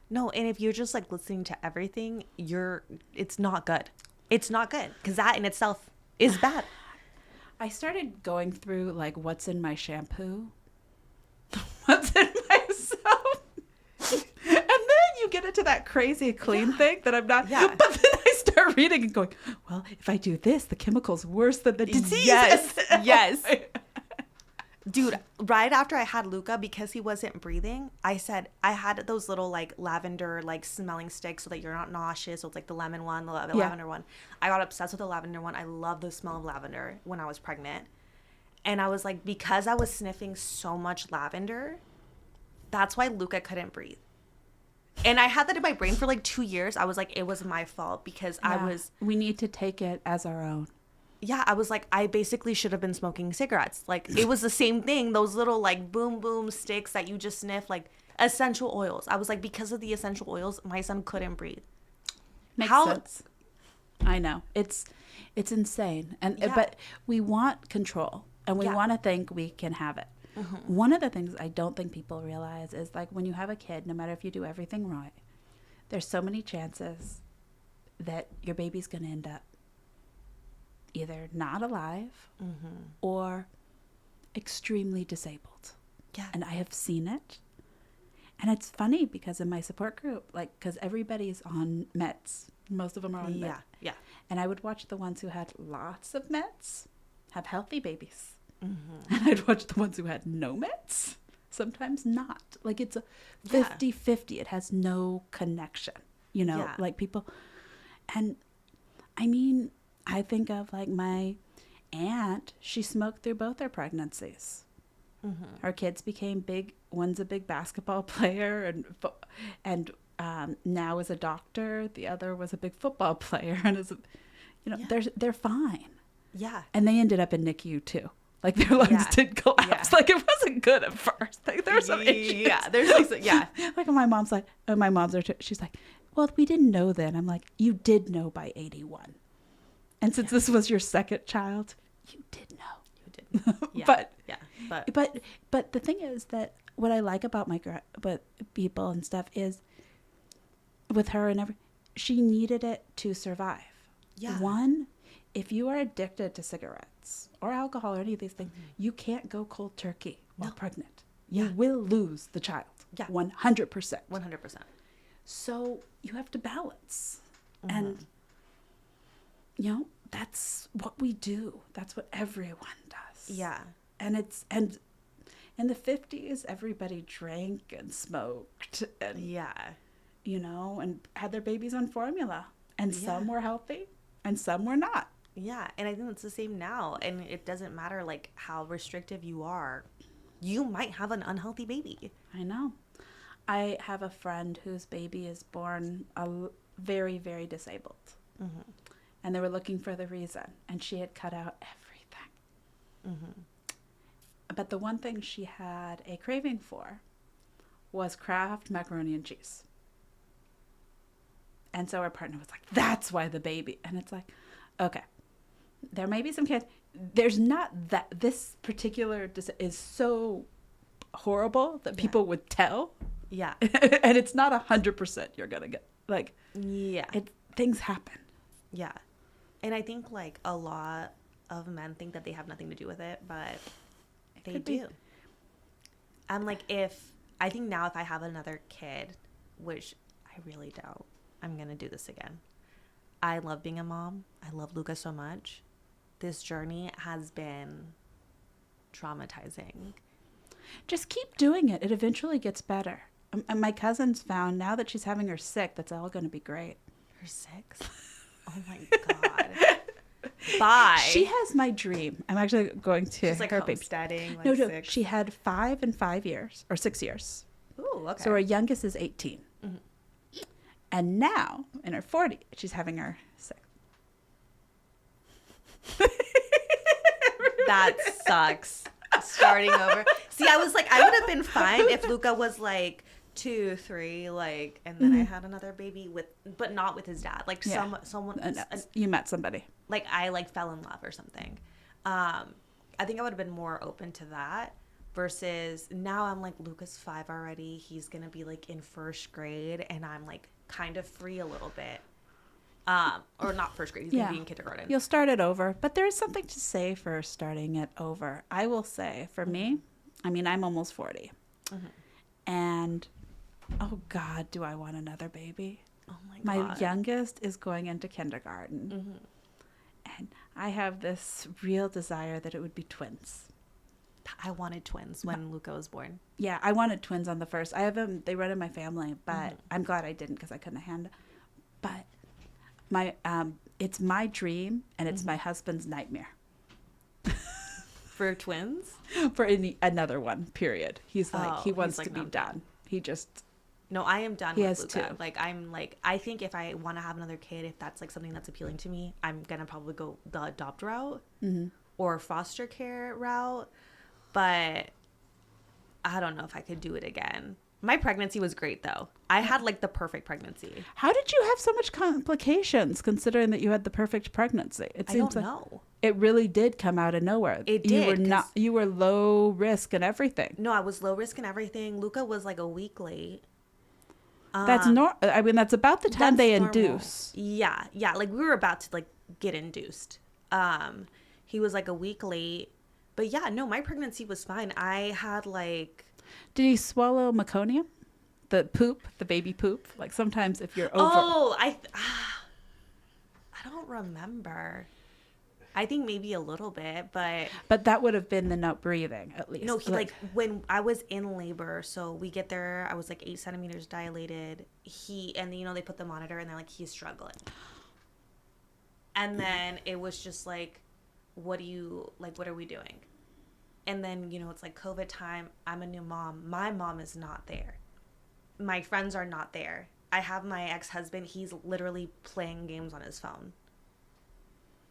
No, and if you're just like listening to everything, it's not good. It's not good because that in itself is bad. I started going through like what's in my shampoo, what's in my soap, and then you get into that crazy clean thing that I'm not. Yeah. But then I start reading and going, well, if I do this, the chemical's worse than the disease. Yes, yes. Dude, right after I had Luca, because he wasn't breathing, I said I had those little like lavender like smelling sticks so that you're not nauseous. So it's like the lemon one, the lavender one. I got obsessed with the lavender one. I love the smell of lavender when I was pregnant. And I was like, because I was sniffing so much lavender, that's why Luca couldn't breathe. And I had that in my brain for like 2 years. I was like, it was my fault because we need to take it as our own. Yeah, I was like, I basically should have been smoking cigarettes. Like, it was the same thing. Those little, like, boom, boom sticks that you just sniff, like, essential oils. I was like, because of the essential oils, my son couldn't breathe. Makes sense. I know. It's insane. But we want control, and we want to think we can have it. Mm-hmm. One of the things I don't think people realize is, like, when you have a kid, no matter if you do everything right, there's so many chances that your baby's going to end up either not alive or extremely disabled. Yeah. And I have seen it. And it's funny because in my support group, like, because everybody's on meds. Most of them are on meds. Yeah. And I would watch the ones who had lots of meds have healthy babies. Mm-hmm. And I'd watch the ones who had no meds, sometimes not. Like, it's a 50-50. It has no connection, like people. And I mean, I think of like my aunt, she smoked through both her pregnancies. Mm-hmm. Her kids became big. One's a big basketball player and now is a doctor. The other was a big football player and they're fine. Yeah. And they ended up in NICU too. Like their lungs did collapse. Yeah. Like it wasn't good at first. Like there's some issues. Yeah. There's like Like my mom's like, she's like, well, we didn't know then. I'm like, you did know by 81. And since this was your second child, you did know. You did. Yeah. But the thing is that what I like about but people and stuff is with her and she needed it to survive. Yeah. One, if you are addicted to cigarettes or alcohol or any of these things, you can't go cold turkey while pregnant. You will lose the child. Yeah. 100%. 100%. So you have to balance. And that's what we do. That's what everyone does. Yeah. And and in the 50s, everybody drank and smoked and, and had their babies on formula. And some were healthy and some were not. Yeah. And I think it's the same now. And it doesn't matter like how restrictive you are. You might have an unhealthy baby. I know. I have a friend whose baby is born very, very disabled. Mm-hmm. And they were looking for the reason. And she had cut out everything. Mm-hmm. But the one thing she had a craving for was Kraft macaroni and cheese. And so her partner was like, that's why the baby. And it's like, okay, there may be some kids. There's not that. This particular is so horrible that people would tell. Yeah. And it's not 100% you're going to get. Like, yeah. Things happen. Yeah. And I think like a lot of men think that they have nothing to do with it, but they do. I'm like, I think now if I have another kid, which I really doubt I'm going to do this again. I love being a mom. I love Luca so much. This journey has been traumatizing. Just keep doing it. It eventually gets better. And my cousin's found now that she's having her sixth, that's all going to be great. Her sixth? Oh my God. Bye. She has my dream. I'm actually going to She's like her homesteading. Like no, six. She had 5 in 5 years or 6 years. Ooh, okay. So her youngest is 18. Mm-hmm. And now in her 40s, she's having her sixth. That sucks. Starting over. See, I was like, I would have been fine if Luca was like 2, 3, like, and then I had another baby but not with his dad. Like someone. You met somebody. Like I like fell in love or something. I think I would have been more open to that versus now I'm like, Luca's 5 already. He's gonna be like in first grade, and I'm like kind of free a little bit. Or not first grade. He's gonna be in kindergarten. You'll start it over, but there is something to say for starting it over. I will say, for me, I mean, I'm almost 40, and oh God, do I want another baby? Oh my God. My youngest is going into kindergarten, and I have this real desire that it would be twins. I wanted twins when Luca was born. Yeah, I wanted twins on the first. I have them. They run in my family, but I'm glad I didn't because I couldn't handle. But it's my dream and it's my husband's nightmare. For twins? For another one, period. He's like, he wants to be done. He just... No, I am done with Luca. 2. Like, I think if I want to have another kid, if that's like something that's appealing to me, I'm going to probably go the adopt route or foster care route. But I don't know if I could do it again. My pregnancy was great, though. I had, like, the perfect pregnancy. How did you have so much complications, considering that you had the perfect pregnancy? I don't know. It really did come out of nowhere. It did. You were low risk and everything. No, I was low risk and everything. Luca was, like, a week late. That's that's about the time they induce. Yeah. Like, we were about to, like, get induced. He was, like, a week late. But, yeah, no, my pregnancy was fine. I had, like... Did he swallow meconium? The poop, the baby poop? Like sometimes if you're over... Oh, I don't remember. I think maybe a little bit, but... But that would have been the not breathing, at least. No, like when I was in labor, so we get there, I was like 8 centimeters dilated. And they put the monitor and they're like, he's struggling. And then it was just like, what are we doing? And then, it's like COVID time. I'm a new mom. My mom is not there. My friends are not there. I have my ex-husband. He's literally playing games on his phone.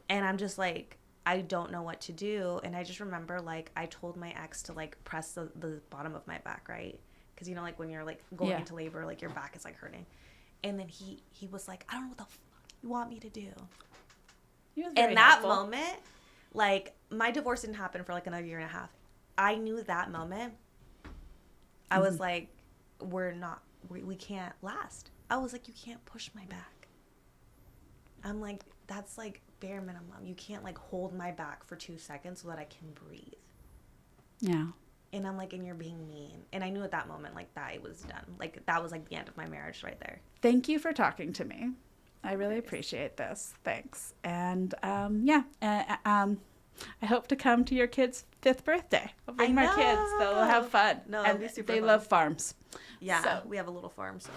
And I'm just like, I don't know what to do. And I just remember, like, I told my ex to, like, press the bottom of my back, right? Because, like, when you're, like, going into labor, like, your back is, like, hurting. And then he was like, I don't know what the fuck you want me to do. He was very helpful. Moment... Like, my divorce didn't happen for, like, another year and a half. I knew that moment. I was like, we can't last. I was like, you can't push my back. I'm like, that's, like, bare minimum. You can't, like, hold my back for 2 seconds so that I can breathe. Yeah. And I'm like, and you're being mean. And I knew at that moment, like, that it was done. Like, that was, like, the end of my marriage right there. Thank you for talking to me. I really appreciate this. Thanks. And, I hope to come to your kid's 5th birthday. I'll bring my kids. They'll have fun. No, and be super they fun. love farms. Yeah, so. We have a little farm, so